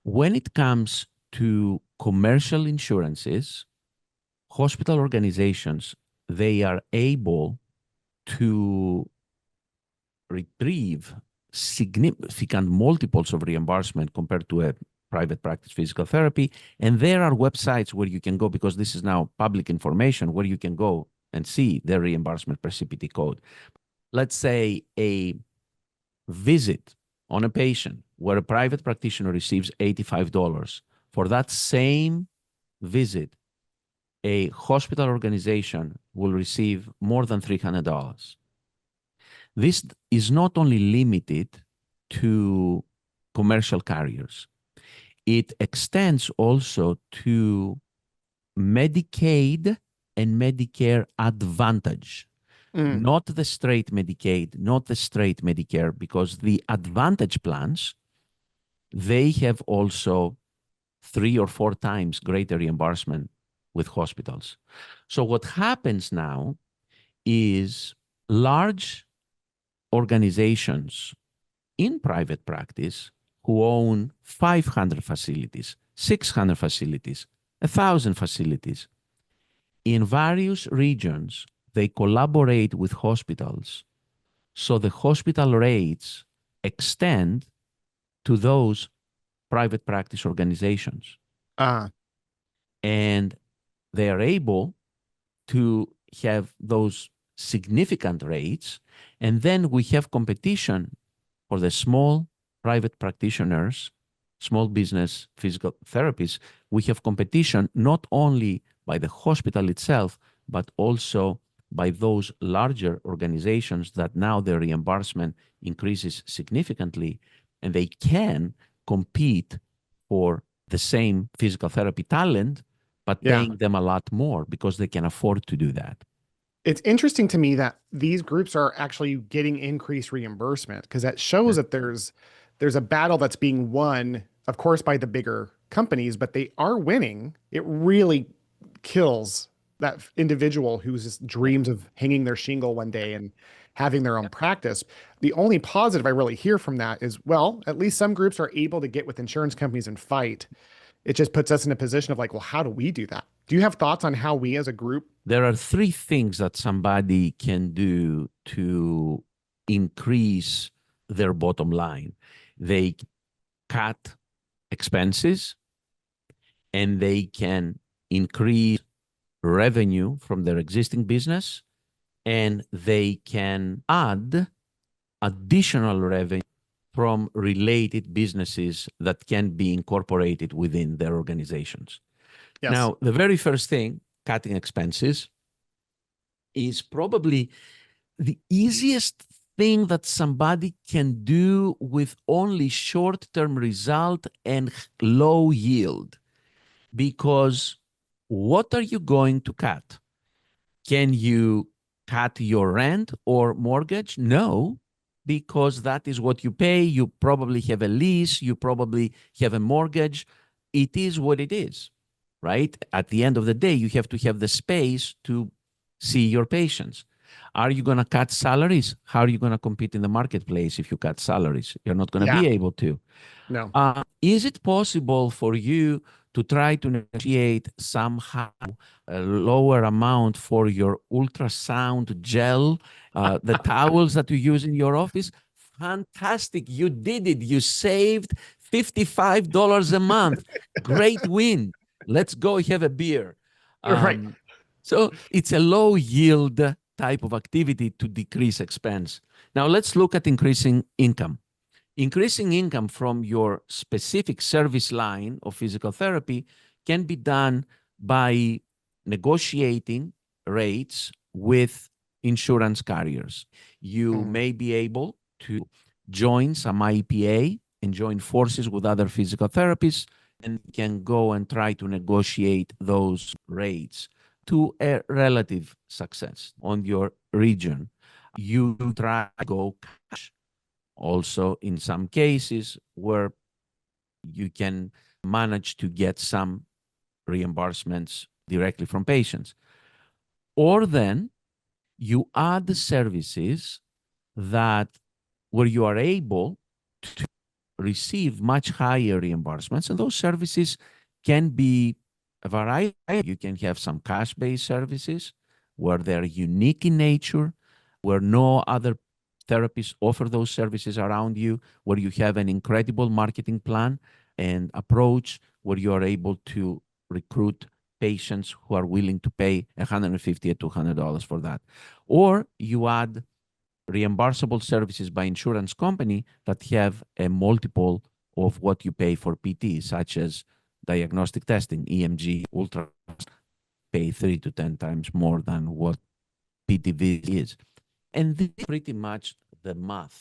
When it comes to commercial insurances, hospital organizations, they are able to retrieve significant multiples of reimbursement compared to a private practice physical therapy. And there are websites where you can go, because this is now public information, where you can go and see their reimbursement per CPT code. Let's say a visit on a patient where a private practitioner receives $85. For that same visit, a hospital organization will receive more than $300. This is not only limited to commercial carriers. It extends also to Medicaid and Medicare Advantage. Not the straight Medicaid, not the straight Medicare, because the Advantage plans, they have also 3 or 4 times greater reimbursement with hospitals. So what happens now is large organizations in private practice who own 500 facilities, 600 facilities, 1,000 facilities, in various regions, they collaborate with hospitals, so the hospital rates extend to those private practice organizations. And they are able to have those significant rates. And then we have competition for the small private practitioners, small business physical therapists. We have competition not only by the hospital itself, but also by those larger organizations that now their reimbursement increases significantly, and they can compete for the same physical therapy talent, but paying them a lot more because they can afford to do that. It's interesting to me that these groups are actually getting increased reimbursement, because that shows that there's a battle that's being won, of course, by the bigger companies, but they are winning. It really kills that individual who just dreams of hanging their shingle one day and having their own practice. The only positive I really hear from that is, well, at least some groups are able to get with insurance companies and fight. It just puts us in a position of like, well, how do we do that? Do you have thoughts on how we as a group? There are 3 things that somebody can do to increase their bottom line. They cut expenses, and they can increase revenue from their existing business, and they can add additional revenue from related businesses that can be incorporated within their organizations. Yes. Now, the very first thing, cutting expenses, is probably the easiest thing that somebody can do with only short-term result and low yield. Because what are you going to cut? Can you cut your rent or mortgage? No, because that is what you pay. You probably have a lease. You probably have a mortgage. It is what it is, right? At the end of the day, you have to have the space to see your patients. Are you going to cut salaries? How are you going to compete in the marketplace if you cut salaries? You're not going to be able to. No. Is it possible for you to try to negotiate somehow a lower amount for your ultrasound gel, the towels that you use in your office? Fantastic. You did it. You saved $55 a month. Great win. Let's go have a beer. Right. So it's a low yield type of activity to decrease expense. Now let's look at increasing income. Increasing income from your specific service line of physical therapy can be done by negotiating rates with insurance carriers. You may be able to join some IPA and join forces with other physical therapists, and can go and try to negotiate those rates to a relative success on your region. You try to go cash. Also, in some cases where you can manage to get some reimbursements directly from patients. Or then you add the services that where you are able to receive much higher reimbursements, and those services can be a variety. You can have some cash-based services where they're unique in nature, where no other therapists offer those services around you, where you have an incredible marketing plan and approach, where you are able to recruit patients who are willing to pay $150 or $200 for that. Or you add reimbursable services by insurance company that have a multiple of what you pay for PT, such as diagnostic testing, EMG, ultrasound, pay 3 to 10 times more than what PTV is. And this is pretty much the math